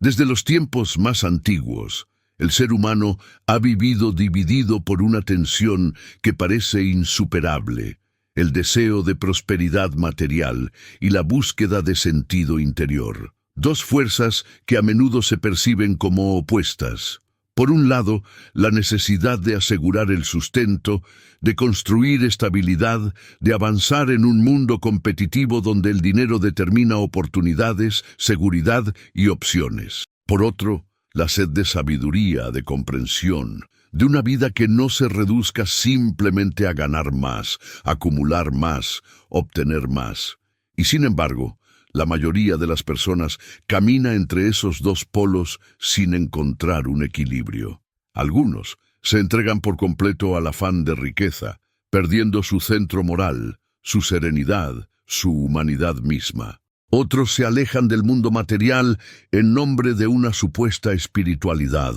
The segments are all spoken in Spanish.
Desde los tiempos más antiguos, el ser humano ha vivido dividido por una tensión que parece insuperable: el deseo de prosperidad material y la búsqueda de sentido interior. Dos fuerzas que a menudo se perciben como opuestas. Por un lado, la necesidad de asegurar el sustento, de construir estabilidad, de avanzar en un mundo competitivo donde el dinero determina oportunidades, seguridad y opciones. Por otro, la sed de sabiduría, de comprensión, de una vida que no se reduzca simplemente a ganar más, acumular más, obtener más. Y sin embargo, la mayoría de las personas camina entre esos dos polos sin encontrar un equilibrio. Algunos se entregan por completo al afán de riqueza, perdiendo su centro moral, su serenidad, su humanidad misma. Otros se alejan del mundo material en nombre de una supuesta espiritualidad,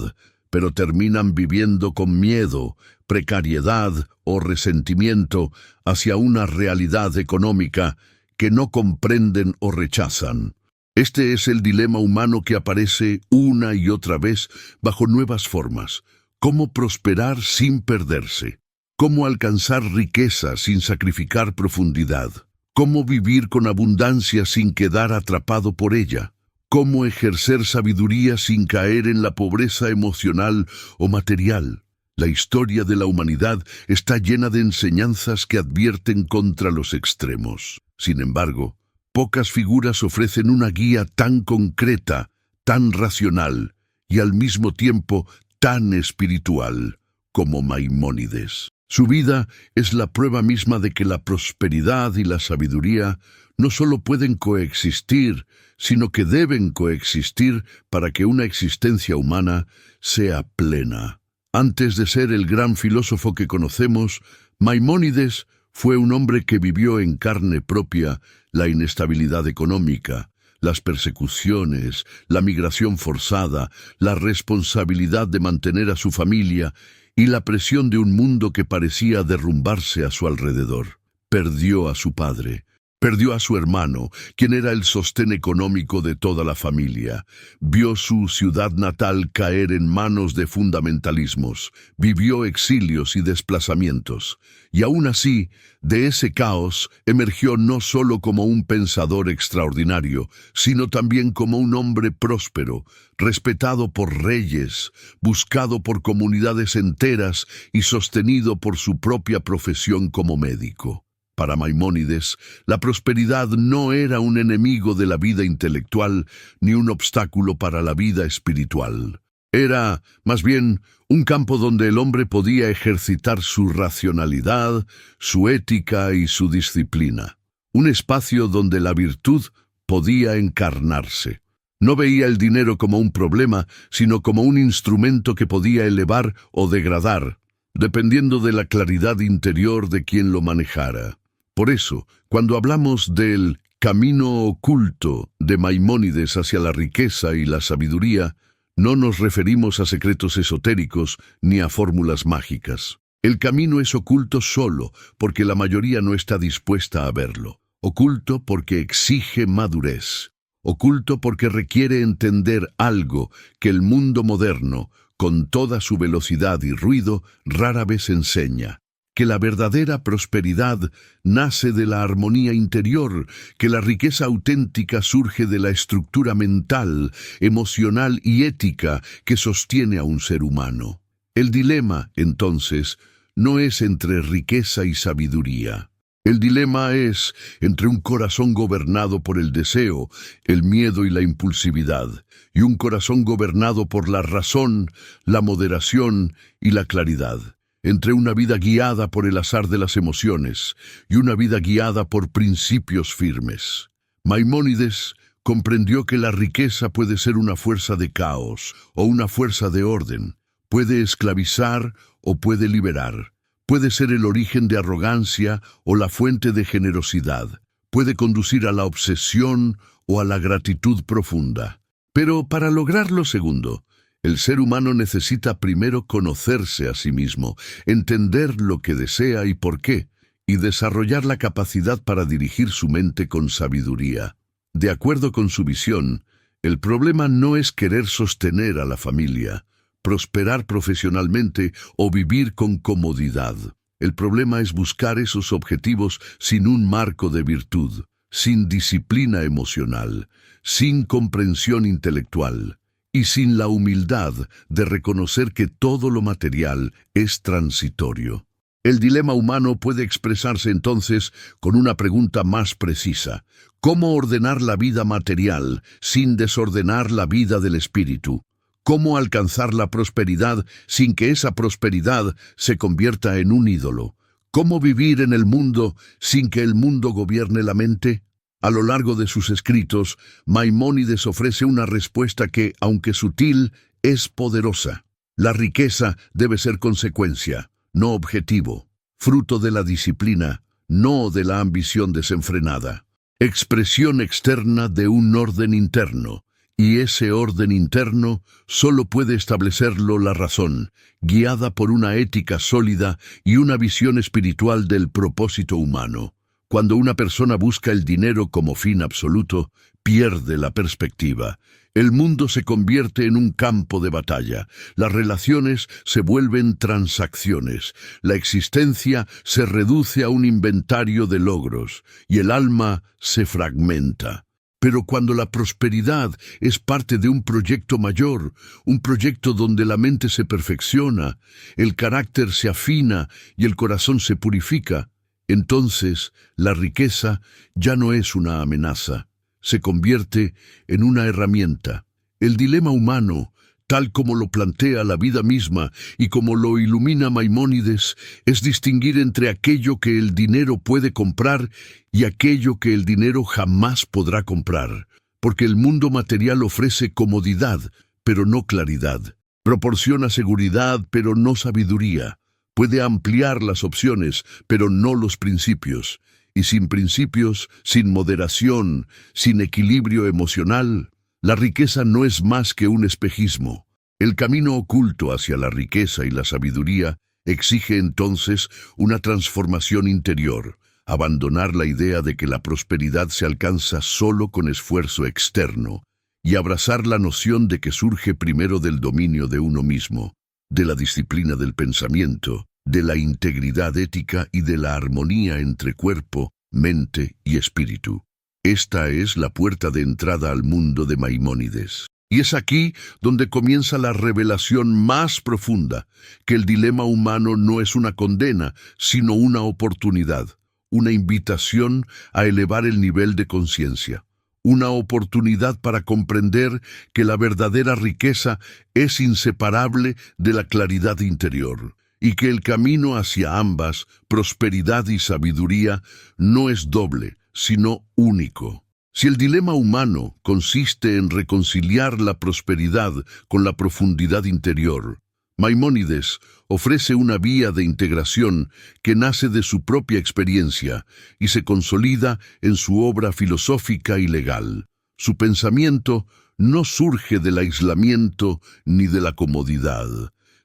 pero terminan viviendo con miedo, precariedad o resentimiento hacia una realidad económica que no comprenden o rechazan. Este es el dilema humano que aparece una y otra vez bajo nuevas formas. ¿Cómo prosperar sin perderse? ¿Cómo alcanzar riqueza sin sacrificar profundidad? ¿Cómo vivir con abundancia sin quedar atrapado por ella? ¿Cómo ejercer sabiduría sin caer en la pobreza emocional o material? La historia de la humanidad está llena de enseñanzas que advierten contra los extremos. Sin embargo, pocas figuras ofrecen una guía tan concreta, tan racional y al mismo tiempo tan espiritual como Maimónides. Su vida es la prueba misma de que la prosperidad y la sabiduría no solo pueden coexistir, sino que deben coexistir para que una existencia humana sea plena. Antes de ser el gran filósofo que conocemos, Maimónides fue un hombre que vivió en carne propia la inestabilidad económica, las persecuciones, la migración forzada, la responsabilidad de mantener a su familia y la presión de un mundo que parecía derrumbarse a su alrededor. Perdió a su padre. Perdió a su hermano, quien era el sostén económico de toda la familia. Vio su ciudad natal caer en manos de fundamentalismos. Vivió exilios y desplazamientos. Y aún así, de ese caos emergió no solo como un pensador extraordinario, sino también como un hombre próspero, respetado por reyes, buscado por comunidades enteras y sostenido por su propia profesión como médico. Para Maimónides, la prosperidad no era un enemigo de la vida intelectual ni un obstáculo para la vida espiritual. Era, más bien, un campo donde el hombre podía ejercitar su racionalidad, su ética y su disciplina. Un espacio donde la virtud podía encarnarse. No veía el dinero como un problema, sino como un instrumento que podía elevar o degradar, dependiendo de la claridad interior de quien lo manejara. Por eso, cuando hablamos del camino oculto de Maimónides hacia la riqueza y la sabiduría, no nos referimos a secretos esotéricos ni a fórmulas mágicas. El camino es oculto solo porque la mayoría no está dispuesta a verlo. Oculto porque exige madurez. Oculto porque requiere entender algo que el mundo moderno, con toda su velocidad y ruido, rara vez enseña. Que la verdadera prosperidad nace de la armonía interior, que la riqueza auténtica surge de la estructura mental, emocional y ética que sostiene a un ser humano. El dilema, entonces, no es entre riqueza y sabiduría. El dilema es entre un corazón gobernado por el deseo, el miedo y la impulsividad, y un corazón gobernado por la razón, la moderación y la claridad. Entre una vida guiada por el azar de las emociones y una vida guiada por principios firmes. Maimónides comprendió que la riqueza puede ser una fuerza de caos o una fuerza de orden, puede esclavizar o puede liberar, puede ser el origen de arrogancia o la fuente de generosidad, puede conducir a la obsesión o a la gratitud profunda. Pero para lograr lo segundo, el ser humano necesita primero conocerse a sí mismo, entender lo que desea y por qué, y desarrollar la capacidad para dirigir su mente con sabiduría. De acuerdo con su visión, El problema no es querer sostener a la familia, prosperar profesionalmente o vivir con comodidad. El problema es buscar esos objetivos sin un marco de virtud, sin disciplina emocional, sin comprensión intelectual y sin la humildad de reconocer que todo lo material es transitorio. El dilema humano puede expresarse entonces con una pregunta más precisa: ¿cómo ordenar la vida material sin desordenar la vida del espíritu? ¿Cómo alcanzar la prosperidad sin que esa prosperidad se convierta en un ídolo? ¿Cómo vivir en el mundo sin que el mundo gobierne la mente? A lo largo de sus escritos, Maimónides ofrece una respuesta que, aunque sutil, es poderosa. La riqueza debe ser consecuencia, no objetivo, fruto de la disciplina, no de la ambición desenfrenada. Expresión externa de un orden interno. Y ese orden interno solo puede establecerlo la razón, guiada por una ética sólida y una visión espiritual del propósito humano. Cuando una persona busca el dinero como fin absoluto, pierde la perspectiva. El mundo se convierte en un campo de batalla. Las relaciones se vuelven transacciones. La existencia se reduce a un inventario de logros y el alma se fragmenta. Pero cuando la prosperidad es parte de un proyecto mayor, un proyecto donde la mente se perfecciona, el carácter se afina y el corazón se purifica, entonces la riqueza ya no es una amenaza, se convierte en una herramienta. El dilema humano, tal como lo plantea la vida misma y como lo ilumina Maimónides, es distinguir entre aquello que el dinero puede comprar y aquello que el dinero jamás podrá comprar, porque el mundo material ofrece comodidad, pero no claridad, proporciona seguridad, pero no sabiduría, puede ampliar las opciones, pero no los principios, y sin principios, sin moderación, sin equilibrio emocional, la riqueza no es más que un espejismo. El camino oculto hacia la riqueza y la sabiduría exige entonces una transformación interior, abandonar la idea de que la prosperidad se alcanza solo con esfuerzo externo y abrazar la noción de que surge primero del dominio de uno mismo, de la disciplina del pensamiento, de la integridad ética y de la armonía entre cuerpo, mente y espíritu. Esta es la puerta de entrada al mundo de Maimónides. Y es aquí donde comienza la revelación más profunda, que el dilema humano no es una condena, sino una oportunidad, una invitación a elevar el nivel de conciencia, una oportunidad para comprender que la verdadera riqueza es inseparable de la claridad interior, y que el camino hacia ambas, prosperidad y sabiduría, no es doble, sino único. Si el dilema humano consiste en reconciliar la prosperidad con la profundidad interior, Maimónides ofrece una vía de integración que nace de su propia experiencia y se consolida en su obra filosófica y legal. Su pensamiento no surge del aislamiento ni de la comodidad,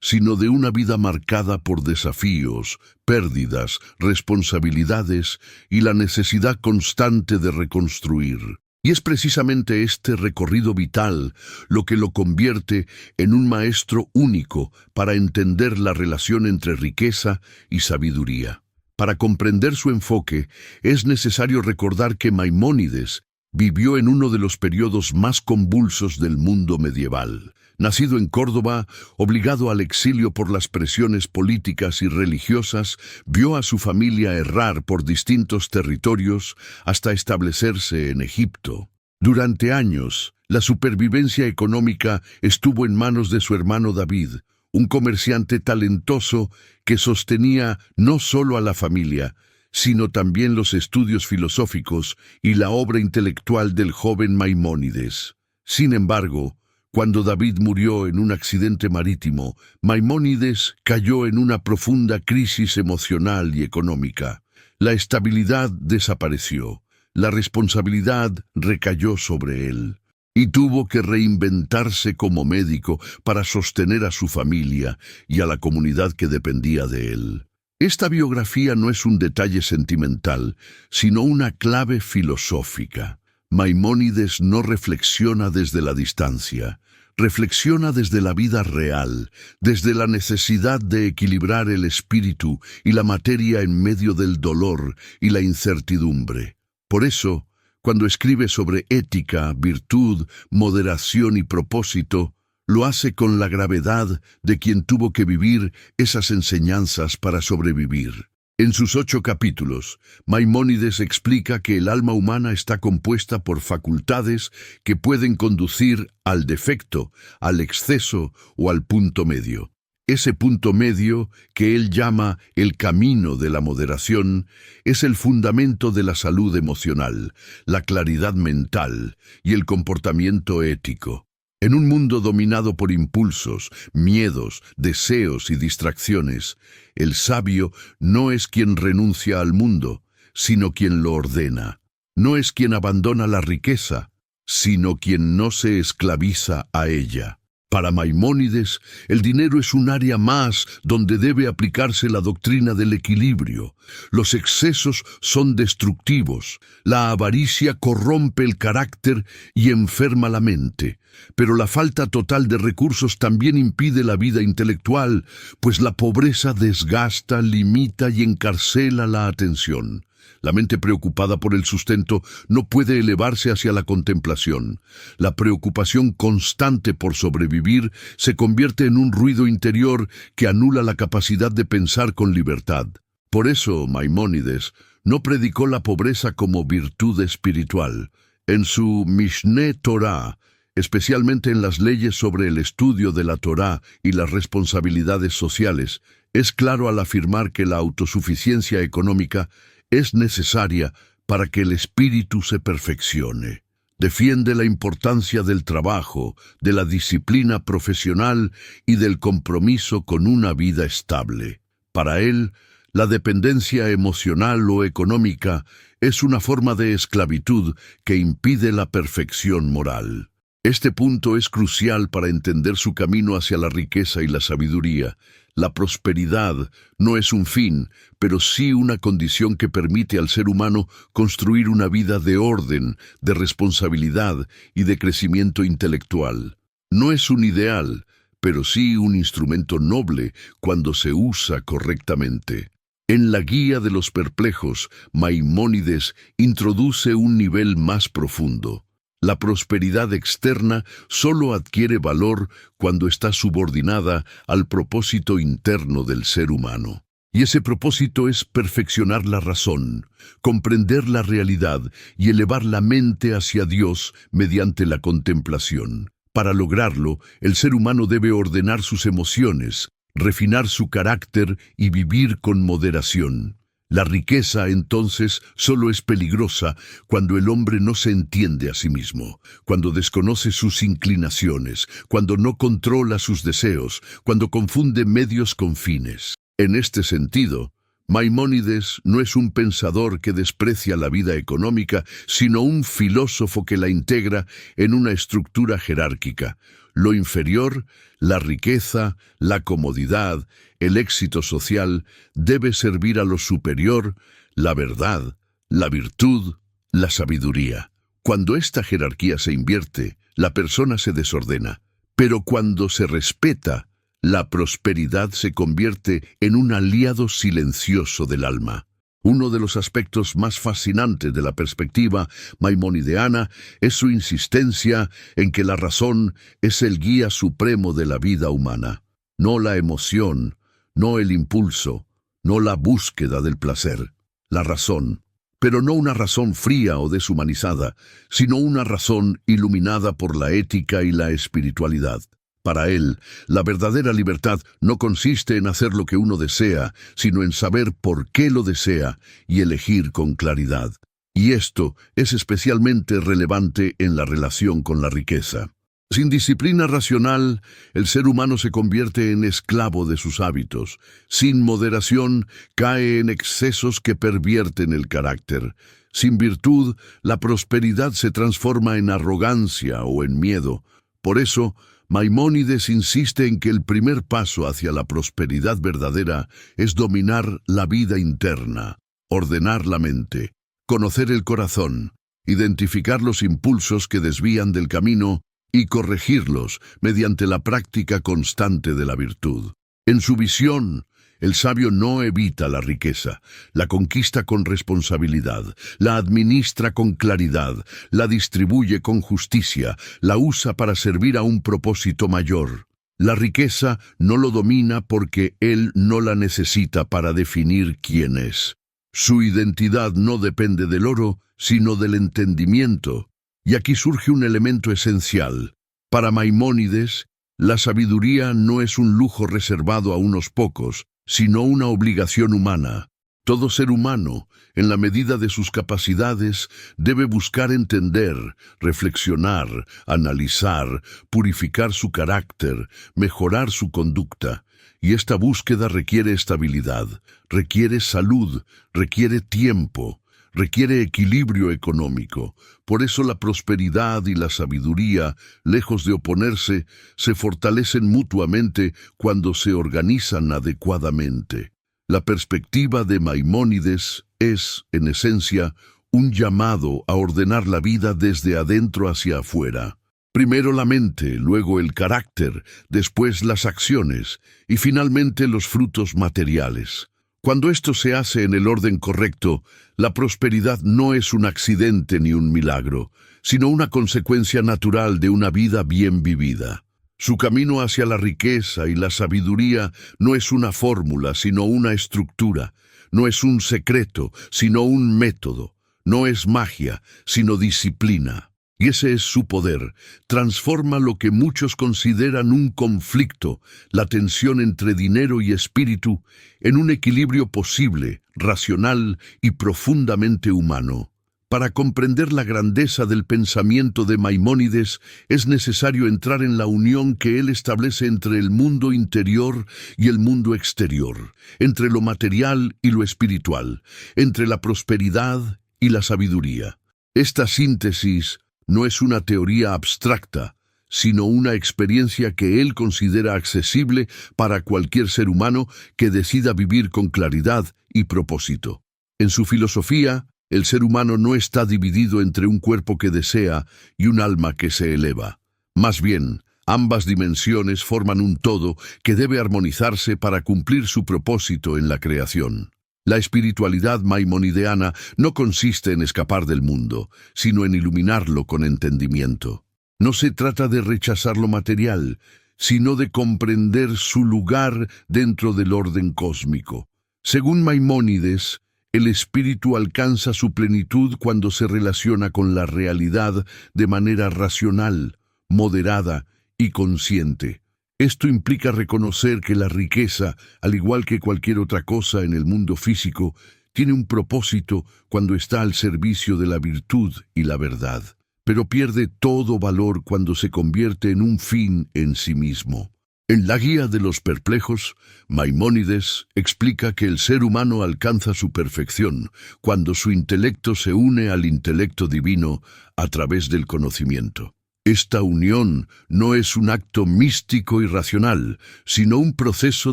sino de una vida marcada por desafíos, pérdidas, responsabilidades y la necesidad constante de reconstruir. Y es precisamente este recorrido vital lo que lo convierte en un maestro único para entender la relación entre riqueza y sabiduría. Para comprender su enfoque, es necesario recordar que Maimónides vivió en uno de los periodos más convulsos del mundo medieval. Nacido en Córdoba, obligado al exilio por las presiones políticas y religiosas, vio a su familia errar por distintos territorios hasta establecerse en Egipto. Durante años, la supervivencia económica estuvo en manos de su hermano David, un comerciante talentoso que sostenía no solo a la familia, sino también los estudios filosóficos y la obra intelectual del joven Maimónides. Sin embargo, cuando David murió en un accidente marítimo, Maimónides cayó en una profunda crisis emocional y económica. La estabilidad desapareció, la responsabilidad recayó sobre él, y tuvo que reinventarse como médico para sostener a su familia y a la comunidad que dependía de él. Esta biografía no es un detalle sentimental, sino una clave filosófica. Maimónides no reflexiona desde la distancia, reflexiona desde la vida real, desde la necesidad de equilibrar el espíritu y la materia en medio del dolor y la incertidumbre. Por eso, cuando escribe sobre ética, virtud, moderación y propósito, lo hace con la gravedad de quien tuvo que vivir esas enseñanzas para sobrevivir. En sus 8 capítulos, Maimónides explica que el alma humana está compuesta por facultades que pueden conducir al defecto, al exceso o al punto medio. Ese punto medio, que él llama el camino de la moderación, es el fundamento de la salud emocional, la claridad mental y el comportamiento ético. En un mundo dominado por impulsos, miedos, deseos y distracciones, el sabio no es quien renuncia al mundo, sino quien lo ordena. No es quien abandona la riqueza, sino quien no se esclaviza a ella. Para Maimónides, el dinero es un área más donde debe aplicarse la doctrina del equilibrio. Los excesos son destructivos, la avaricia corrompe el carácter y enferma la mente. Pero la falta total de recursos también impide la vida intelectual, pues la pobreza desgasta, limita y encarcela la atención. La mente preocupada por el sustento no puede elevarse hacia la contemplación. La preocupación constante por sobrevivir se convierte en un ruido interior que anula la capacidad de pensar con libertad. Por eso, Maimónides no predicó la pobreza como virtud espiritual. En su Mishneh Torah, especialmente en las leyes sobre el estudio de la Torá y las responsabilidades sociales, es claro al afirmar que la autosuficiencia económica es necesaria para que el espíritu se perfeccione. Defiende la importancia del trabajo, de la disciplina profesional y del compromiso con una vida estable. Para él, la dependencia emocional o económica es una forma de esclavitud que impide la perfección moral. Este punto es crucial para entender su camino hacia la riqueza y la sabiduría. La prosperidad no es un fin, pero sí una condición que permite al ser humano construir una vida de orden, de responsabilidad y de crecimiento intelectual. No es un ideal, pero sí un instrumento noble cuando se usa correctamente. En la Guía de los Perplejos, Maimónides introduce un nivel más profundo. La prosperidad externa solo adquiere valor cuando está subordinada al propósito interno del ser humano. Y ese propósito es perfeccionar la razón, comprender la realidad y elevar la mente hacia Dios mediante la contemplación. Para lograrlo, el ser humano debe ordenar sus emociones, refinar su carácter y vivir con moderación. La riqueza, entonces, solo es peligrosa cuando el hombre no se entiende a sí mismo, cuando desconoce sus inclinaciones, cuando no controla sus deseos, cuando confunde medios con fines. En este sentido, Maimónides no es un pensador que desprecia la vida económica, sino un filósofo que la integra en una estructura jerárquica. Lo inferior, la riqueza, la comodidad, el éxito social, debe servir a lo superior, la verdad, la virtud, la sabiduría. Cuando esta jerarquía se invierte, la persona se desordena. Pero cuando se respeta, la prosperidad se convierte en un aliado silencioso del alma. Uno de los aspectos más fascinantes de la perspectiva maimonideana es su insistencia en que la razón es el guía supremo de la vida humana, no la emoción, no el impulso, no la búsqueda del placer. La razón, pero no una razón fría o deshumanizada, sino una razón iluminada por la ética y la espiritualidad. Para él, la verdadera libertad no consiste en hacer lo que uno desea, sino en saber por qué lo desea y elegir con claridad. Y esto es especialmente relevante en la relación con la riqueza. Sin disciplina racional, el ser humano se convierte en esclavo de sus hábitos. Sin moderación, cae en excesos que pervierten el carácter. Sin virtud, la prosperidad se transforma en arrogancia o en miedo. Por eso, Maimónides insiste en que el primer paso hacia la prosperidad verdadera es dominar la vida interna, ordenar la mente, conocer el corazón, identificar los impulsos que desvían del camino y corregirlos mediante la práctica constante de la virtud. En su visión, el sabio no evita la riqueza, la conquista con responsabilidad, la administra con claridad, la distribuye con justicia, la usa para servir a un propósito mayor. La riqueza no lo domina porque él no la necesita para definir quién es. Su identidad no depende del oro, sino del entendimiento. Y aquí surge un elemento esencial. Para Maimónides, la sabiduría no es un lujo reservado a unos pocos, sino una obligación humana. Todo ser humano, en la medida de sus capacidades, debe buscar entender, reflexionar, analizar, purificar su carácter, mejorar su conducta. Y esta búsqueda requiere estabilidad, requiere salud, requiere tiempo, requiere equilibrio económico. Por eso la prosperidad y la sabiduría, lejos de oponerse, se fortalecen mutuamente cuando se organizan adecuadamente. La perspectiva de Maimónides es, en esencia, un llamado a ordenar la vida desde adentro hacia afuera. Primero la mente, luego el carácter, después las acciones y finalmente los frutos materiales. Cuando esto se hace en el orden correcto, la prosperidad no es un accidente ni un milagro, sino una consecuencia natural de una vida bien vivida. Su camino hacia la riqueza y la sabiduría no es una fórmula, sino una estructura. No es un secreto, sino un método. No es magia, sino disciplina. Y ese es su poder. Transforma lo que muchos consideran un conflicto, la tensión entre dinero y espíritu, en un equilibrio posible, racional y profundamente humano. Para comprender la grandeza del pensamiento de Maimónides, es necesario entrar en la unión que él establece entre el mundo interior y el mundo exterior, entre lo material y lo espiritual, entre la prosperidad y la sabiduría. Esta síntesis no es una teoría abstracta, sino una experiencia que él considera accesible para cualquier ser humano que decida vivir con claridad y propósito. En su filosofía, el ser humano no está dividido entre un cuerpo que desea y un alma que se eleva. Más bien, ambas dimensiones forman un todo que debe armonizarse para cumplir su propósito en la creación. La espiritualidad maimonideana no consiste en escapar del mundo, sino en iluminarlo con entendimiento. No se trata de rechazar lo material, sino de comprender su lugar dentro del orden cósmico. Según Maimónides, el espíritu alcanza su plenitud cuando se relaciona con la realidad de manera racional, moderada y consciente. Esto implica reconocer que la riqueza, al igual que cualquier otra cosa en el mundo físico, tiene un propósito cuando está al servicio de la virtud y la verdad, pero pierde todo valor cuando se convierte en un fin en sí mismo. En la Guía de los Perplejos, Maimónides explica que el ser humano alcanza su perfección cuando su intelecto se une al intelecto divino a través del conocimiento. Esta unión no es un acto místico y racional, sino un proceso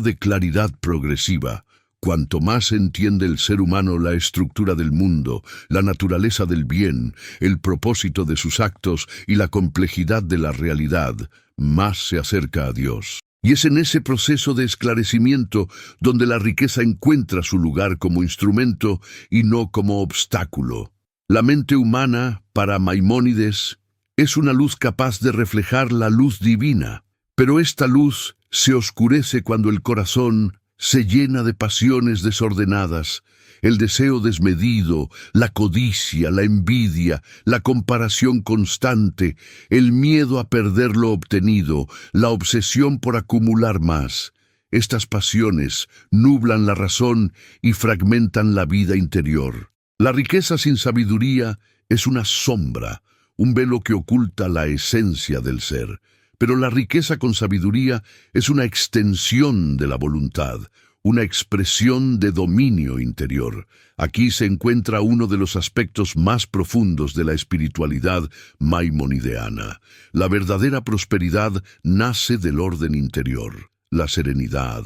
de claridad progresiva. Cuanto más entiende el ser humano la estructura del mundo, la naturaleza del bien, el propósito de sus actos y la complejidad de la realidad, más se acerca a Dios. Y es en ese proceso de esclarecimiento donde la riqueza encuentra su lugar como instrumento y no como obstáculo. La mente humana, para Maimónides, es una luz capaz de reflejar la luz divina, pero esta luz se oscurece cuando el corazón se llena de pasiones desordenadas, el deseo desmedido, la codicia, la envidia, la comparación constante, el miedo a perder lo obtenido, la obsesión por acumular más. Estas pasiones nublan la razón y fragmentan la vida interior. La riqueza sin sabiduría es una sombra, un velo que oculta la esencia del ser. Pero la riqueza con sabiduría es una extensión de la voluntad, una expresión de dominio interior. Aquí se encuentra uno de los aspectos más profundos de la espiritualidad maimonideana. La verdadera prosperidad nace del orden interior, la serenidad,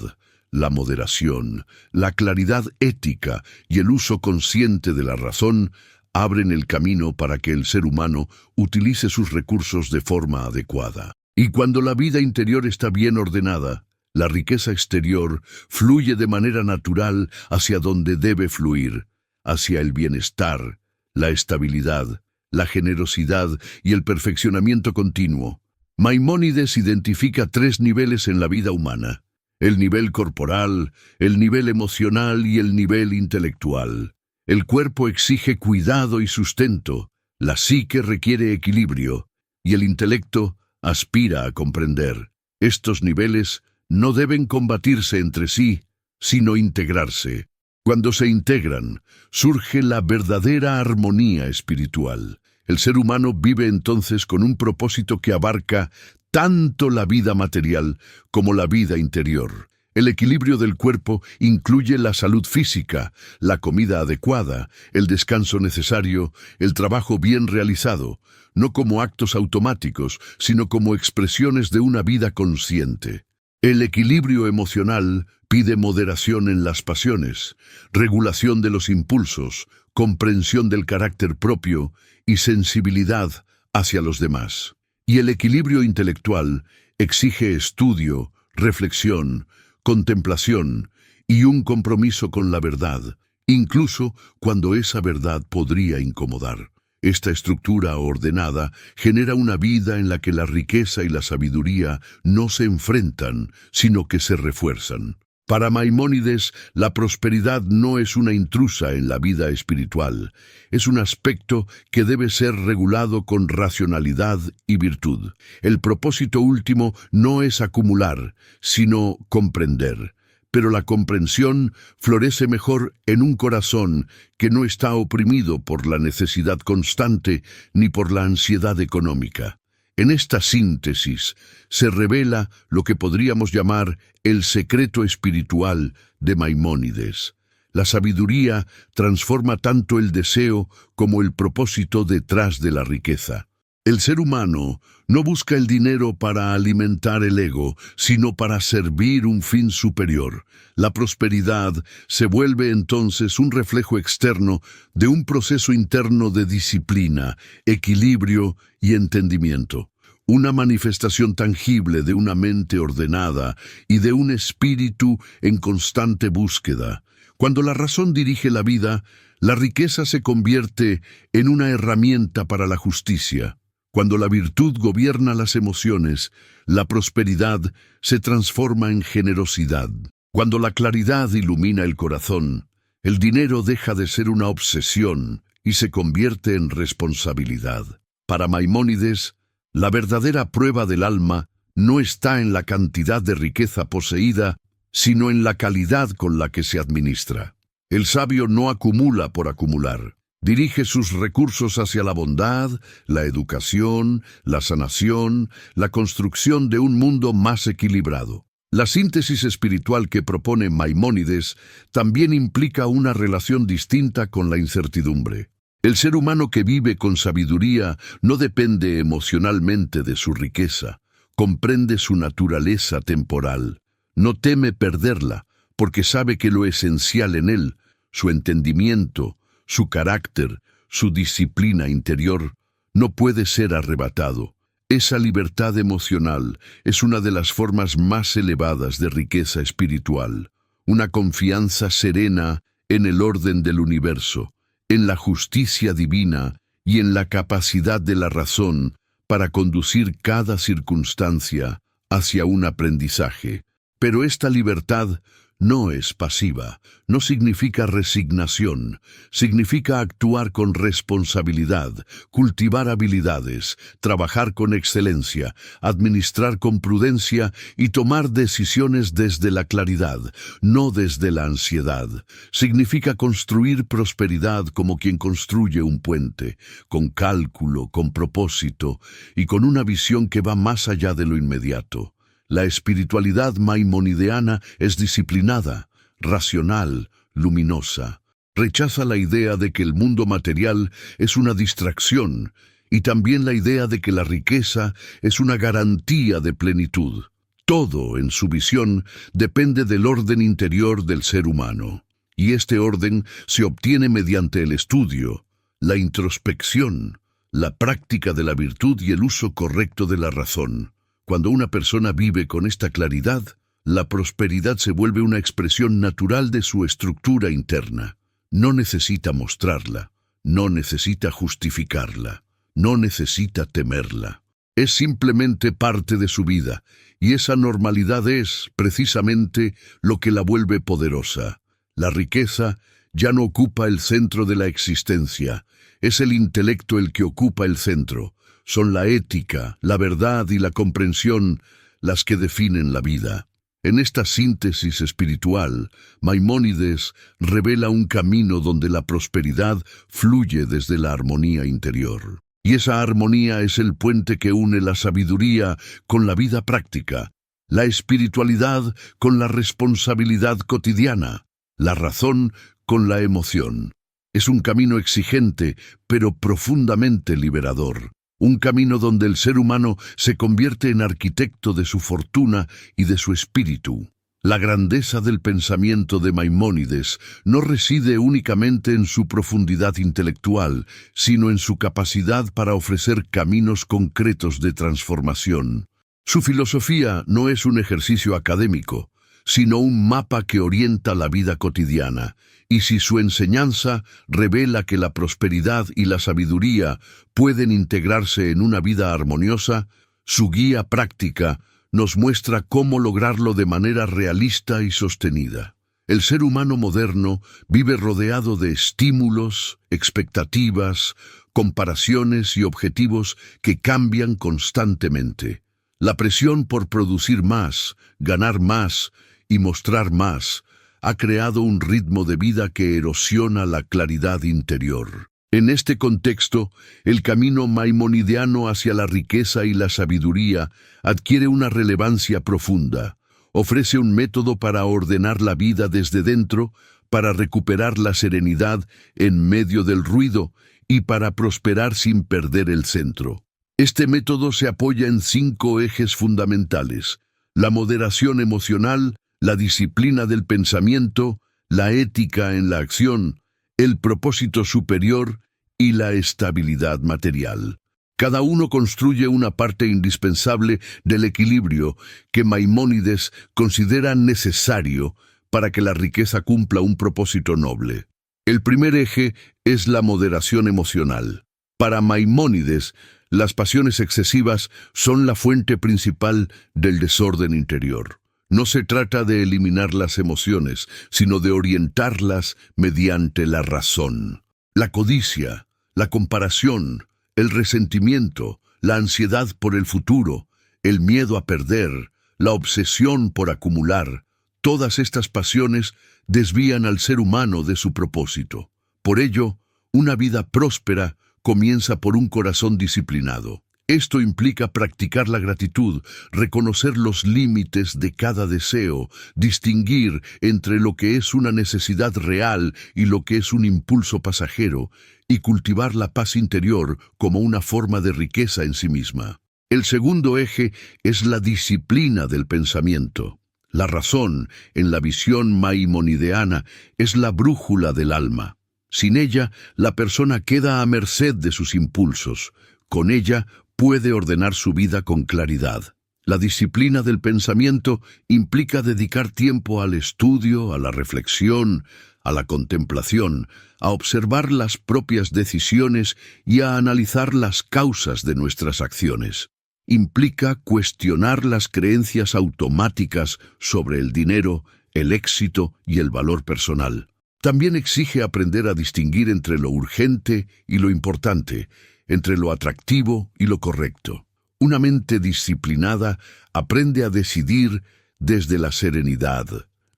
la moderación, la claridad ética y el uso consciente de la razón abren el camino para que el ser humano utilice sus recursos de forma adecuada. Y cuando la vida interior está bien ordenada, la riqueza exterior fluye de manera natural hacia donde debe fluir, hacia el bienestar, la estabilidad, la generosidad y el perfeccionamiento continuo. Maimónides identifica 3 niveles en la vida humana: el nivel corporal, el nivel emocional y el nivel intelectual. El cuerpo exige cuidado y sustento, la psique requiere equilibrio, y el intelecto aspira a comprender. Estos niveles no deben combatirse entre sí, sino integrarse. Cuando se integran, surge la verdadera armonía espiritual. El ser humano vive entonces con un propósito que abarca tanto la vida material como la vida interior. El equilibrio del cuerpo incluye la salud física, la comida adecuada, el descanso necesario, el trabajo bien realizado, no como actos automáticos, sino como expresiones de una vida consciente. El equilibrio emocional pide moderación en las pasiones, regulación de los impulsos, comprensión del carácter propio y sensibilidad hacia los demás. Y el equilibrio intelectual exige estudio, reflexión, contemplación y un compromiso con la verdad, incluso cuando esa verdad podría incomodar. Esta estructura ordenada genera una vida en la que la riqueza y la sabiduría no se enfrentan, sino que se refuerzan. Para Maimónides, la prosperidad no es una intrusa en la vida espiritual, es un aspecto que debe ser regulado con racionalidad y virtud. El propósito último no es acumular, sino comprender. Pero la comprensión florece mejor en un corazón que no está oprimido por la necesidad constante ni por la ansiedad económica. En esta síntesis se revela lo que podríamos llamar el secreto espiritual de Maimónides. La sabiduría transforma tanto el deseo como el propósito detrás de la riqueza. El ser humano no busca el dinero para alimentar el ego, sino para servir un fin superior. La prosperidad se vuelve entonces un reflejo externo de un proceso interno de disciplina, equilibrio y entendimiento. Una manifestación tangible de una mente ordenada y de un espíritu en constante búsqueda. Cuando la razón dirige la vida, la riqueza se convierte en una herramienta para la justicia. Cuando la virtud gobierna las emociones, la prosperidad se transforma en generosidad. Cuando la claridad ilumina el corazón, el dinero deja de ser una obsesión y se convierte en responsabilidad. Para Maimónides, la verdadera prueba del alma no está en la cantidad de riqueza poseída, sino en la calidad con la que se administra. El sabio no acumula por acumular. Dirige sus recursos hacia la bondad, la educación, la sanación, la construcción de un mundo más equilibrado. La síntesis espiritual que propone Maimónides también implica una relación distinta con la incertidumbre. El ser humano que vive con sabiduría no depende emocionalmente de su riqueza, comprende su naturaleza temporal, no teme perderla, porque sabe que lo esencial en él, su entendimiento, su carácter, su disciplina interior, no puede ser arrebatado. Esa libertad emocional es una de las formas más elevadas de riqueza espiritual, una confianza serena en el orden del universo, en la justicia divina y en la capacidad de la razón para conducir cada circunstancia hacia un aprendizaje. Pero esta libertad no es pasiva, no significa resignación, significa actuar con responsabilidad, cultivar habilidades, trabajar con excelencia, administrar con prudencia y tomar decisiones desde la claridad, no desde la ansiedad. Significa construir prosperidad como quien construye un puente, con cálculo, con propósito y con una visión que va más allá de lo inmediato. La espiritualidad maimonideana es disciplinada, racional, luminosa. Rechaza la idea de que el mundo material es una distracción y también la idea de que la riqueza es una garantía de plenitud. Todo, en su visión, depende del orden interior del ser humano. Y este orden se obtiene mediante el estudio, la introspección, la práctica de la virtud y el uso correcto de la razón. Cuando una persona vive con esta claridad, la prosperidad se vuelve una expresión natural de su estructura interna. No necesita mostrarla, no necesita justificarla, no necesita temerla. Es simplemente parte de su vida, y esa normalidad es, precisamente, lo que la vuelve poderosa. La riqueza ya no ocupa el centro de la existencia, es el intelecto el que ocupa el centro. Son la ética, la verdad y la comprensión las que definen la vida. En esta síntesis espiritual, Maimónides revela un camino donde la prosperidad fluye desde la armonía interior. Y esa armonía es el puente que une la sabiduría con la vida práctica, la espiritualidad con la responsabilidad cotidiana, la razón con la emoción. Es un camino exigente, pero profundamente liberador. Un camino donde el ser humano se convierte en arquitecto de su fortuna y de su espíritu. La grandeza del pensamiento de Maimónides no reside únicamente en su profundidad intelectual, sino en su capacidad para ofrecer caminos concretos de transformación. Su filosofía no es un ejercicio académico, sino un mapa que orienta la vida cotidiana. Y si su enseñanza revela que la prosperidad y la sabiduría pueden integrarse en una vida armoniosa, su guía práctica nos muestra cómo lograrlo de manera realista y sostenida. El ser humano moderno vive rodeado de estímulos, expectativas, comparaciones y objetivos que cambian constantemente. La presión por producir más, ganar más y mostrar más ha creado un ritmo de vida que erosiona la claridad interior. En este contexto, el camino maimonideano hacia la riqueza y la sabiduría adquiere una relevancia profunda. Ofrece un método para ordenar la vida desde dentro, para recuperar la serenidad en medio del ruido y para prosperar sin perder el centro. Este método se apoya en 5 ejes fundamentales: la moderación emocional, la disciplina del pensamiento, la ética en la acción, el propósito superior y la estabilidad material. Cada uno construye una parte indispensable del equilibrio que Maimónides considera necesario para que la riqueza cumpla un propósito noble. El primer eje es la moderación emocional. Para Maimónides, las pasiones excesivas son la fuente principal del desorden interior. No se trata de eliminar las emociones, sino de orientarlas mediante la razón. La codicia, la comparación, el resentimiento, la ansiedad por el futuro, el miedo a perder, la obsesión por acumular, todas estas pasiones desvían al ser humano de su propósito. Por ello, una vida próspera comienza por un corazón disciplinado. Esto implica practicar la gratitud, reconocer los límites de cada deseo, distinguir entre lo que es una necesidad real y lo que es un impulso pasajero, y cultivar la paz interior como una forma de riqueza en sí misma. El segundo eje es la disciplina del pensamiento. La razón, en la visión maimonideana, es la brújula del alma. Sin ella, la persona queda a merced de sus impulsos. Con ella, puede ordenar su vida con claridad. La disciplina del pensamiento implica dedicar tiempo al estudio, a la reflexión, a la contemplación, a observar las propias decisiones y a analizar las causas de nuestras acciones. Implica cuestionar las creencias automáticas sobre el dinero, el éxito y el valor personal. También exige aprender a distinguir entre lo urgente y lo importante, entre lo atractivo y lo correcto. Una mente disciplinada aprende a decidir desde la serenidad,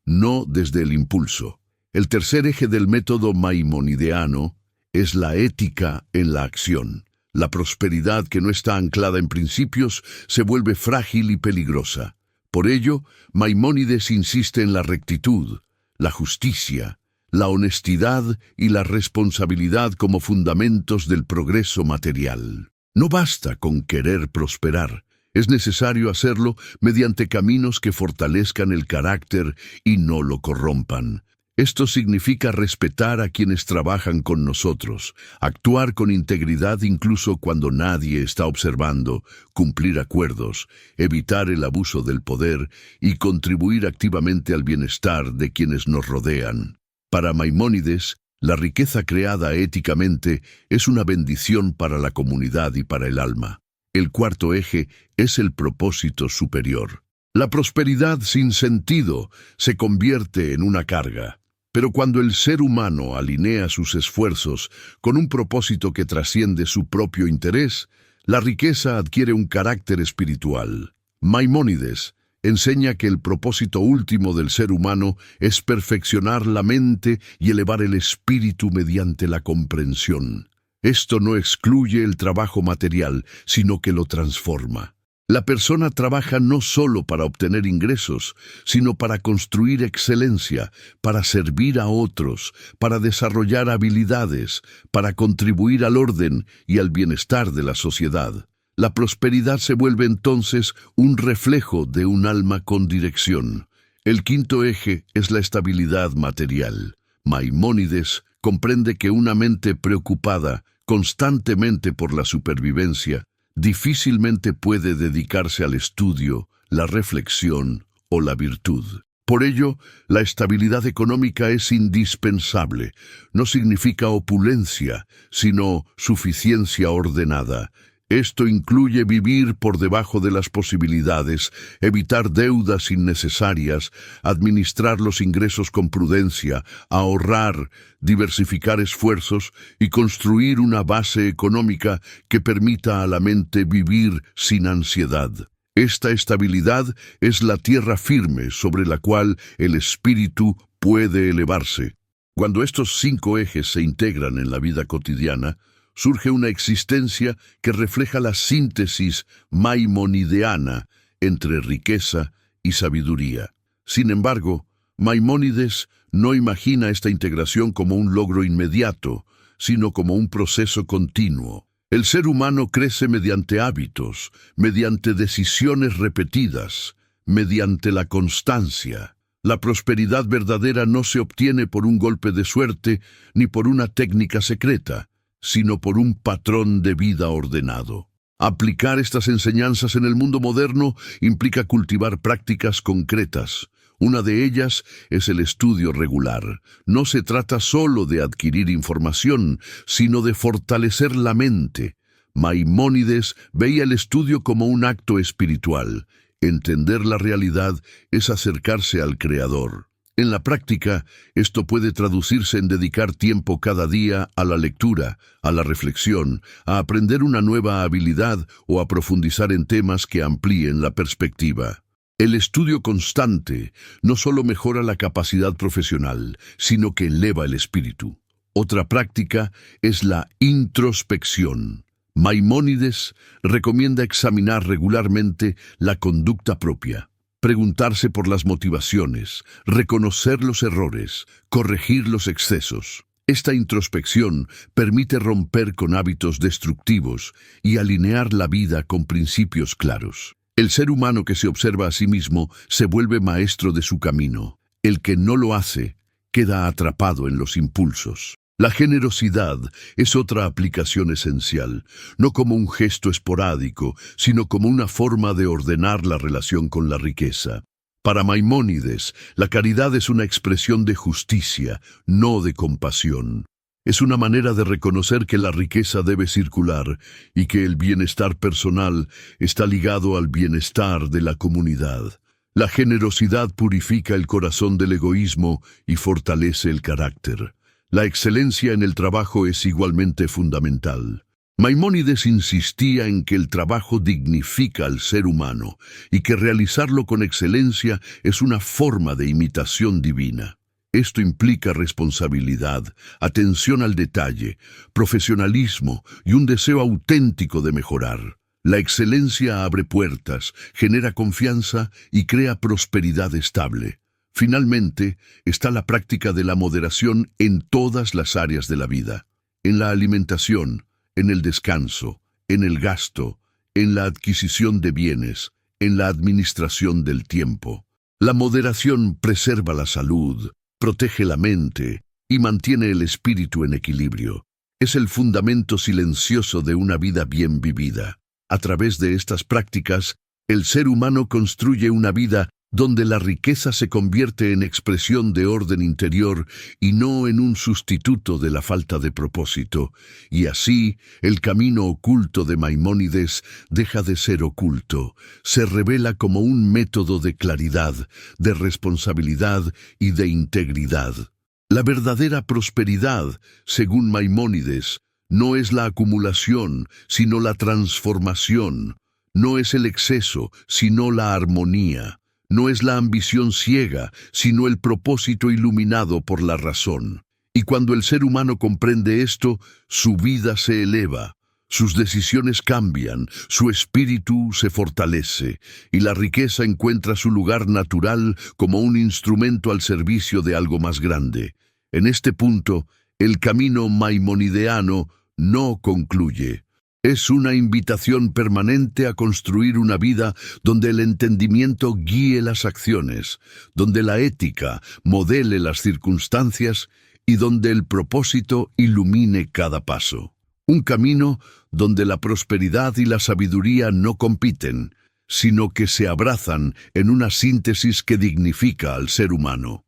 no desde el impulso. El tercer eje del método maimonideano es la ética en la acción. La prosperidad que no está anclada en principios se vuelve frágil y peligrosa. Por ello, Maimónides insiste en la rectitud, la justicia, la honestidad y la responsabilidad como fundamentos del progreso material. No basta con querer prosperar, es necesario hacerlo mediante caminos que fortalezcan el carácter y no lo corrompan. Esto significa respetar a quienes trabajan con nosotros, actuar con integridad incluso cuando nadie está observando, cumplir acuerdos, evitar el abuso del poder y contribuir activamente al bienestar de quienes nos rodean. Para Maimónides, la riqueza creada éticamente es una bendición para la comunidad y para el alma. El cuarto eje es el propósito superior. La prosperidad sin sentido se convierte en una carga. Pero cuando el ser humano alinea sus esfuerzos con un propósito que trasciende su propio interés, la riqueza adquiere un carácter espiritual. Maimónides enseña que el propósito último del ser humano es perfeccionar la mente y elevar el espíritu mediante la comprensión. Esto no excluye el trabajo material, sino que lo transforma. La persona trabaja no solo para obtener ingresos, sino para construir excelencia, para servir a otros, para desarrollar habilidades, para contribuir al orden y al bienestar de la sociedad. La prosperidad se vuelve entonces un reflejo de un alma con dirección. El quinto eje es la estabilidad material. Maimónides comprende que una mente preocupada constantemente por la supervivencia difícilmente puede dedicarse al estudio, la reflexión o la virtud. Por ello, la estabilidad económica es indispensable. No significa opulencia, sino suficiencia ordenada. Esto incluye vivir por debajo de las posibilidades, evitar deudas innecesarias, administrar los ingresos con prudencia, ahorrar, diversificar esfuerzos y construir una base económica que permita a la mente vivir sin ansiedad. Esta estabilidad es la tierra firme sobre la cual el espíritu puede elevarse. Cuando estos 5 ejes se integran en la vida cotidiana, surge una existencia que refleja la síntesis maimonideana entre riqueza y sabiduría. Sin embargo, Maimónides no imagina esta integración como un logro inmediato, sino como un proceso continuo. El ser humano crece mediante hábitos, mediante decisiones repetidas, mediante la constancia. La prosperidad verdadera no se obtiene por un golpe de suerte ni por una técnica secreta, sino por un patrón de vida ordenado. Aplicar estas enseñanzas en el mundo moderno implica cultivar prácticas concretas. Una de ellas es el estudio regular. No se trata solo de adquirir información, sino de fortalecer la mente. Maimónides veía el estudio como un acto espiritual. Entender la realidad es acercarse al Creador. En la práctica, esto puede traducirse en dedicar tiempo cada día a la lectura, a la reflexión, a aprender una nueva habilidad o a profundizar en temas que amplíen la perspectiva. El estudio constante no solo mejora la capacidad profesional, sino que eleva el espíritu. Otra práctica es la introspección. Maimónides recomienda examinar regularmente la conducta propia. Preguntarse por las motivaciones, reconocer los errores, corregir los excesos. Esta introspección permite romper con hábitos destructivos y alinear la vida con principios claros. El ser humano que se observa a sí mismo se vuelve maestro de su camino. El que no lo hace queda atrapado en los impulsos. La generosidad es otra aplicación esencial, no como un gesto esporádico, sino como una forma de ordenar la relación con la riqueza. Para Maimónides, la caridad es una expresión de justicia, no de compasión. Es una manera de reconocer que la riqueza debe circular y que el bienestar personal está ligado al bienestar de la comunidad. La generosidad purifica el corazón del egoísmo y fortalece el carácter. La excelencia en el trabajo es igualmente fundamental. Maimónides insistía en que el trabajo dignifica al ser humano y que realizarlo con excelencia es una forma de imitación divina. Esto implica responsabilidad, atención al detalle, profesionalismo y un deseo auténtico de mejorar. La excelencia abre puertas, genera confianza y crea prosperidad estable. Finalmente, está la práctica de la moderación en todas las áreas de la vida. En la alimentación, en el descanso, en el gasto, en la adquisición de bienes, en la administración del tiempo. La moderación preserva la salud, protege la mente y mantiene el espíritu en equilibrio. Es el fundamento silencioso de una vida bien vivida. A través de estas prácticas, el ser humano construye una vida donde la riqueza se convierte en expresión de orden interior y no en un sustituto de la falta de propósito, y así el camino oculto de Maimónides deja de ser oculto, se revela como un método de claridad, de responsabilidad y de integridad. La verdadera prosperidad, según Maimónides, no es la acumulación, sino la transformación, no es el exceso, sino la armonía. No es la ambición ciega, sino el propósito iluminado por la razón. Y cuando el ser humano comprende esto, su vida se eleva, sus decisiones cambian, su espíritu se fortalece, y la riqueza encuentra su lugar natural como un instrumento al servicio de algo más grande. En este punto, el camino maimonideano no concluye. Es una invitación permanente a construir una vida donde el entendimiento guíe las acciones, donde la ética modele las circunstancias y donde el propósito ilumine cada paso. Un camino donde la prosperidad y la sabiduría no compiten, sino que se abrazan en una síntesis que dignifica al ser humano.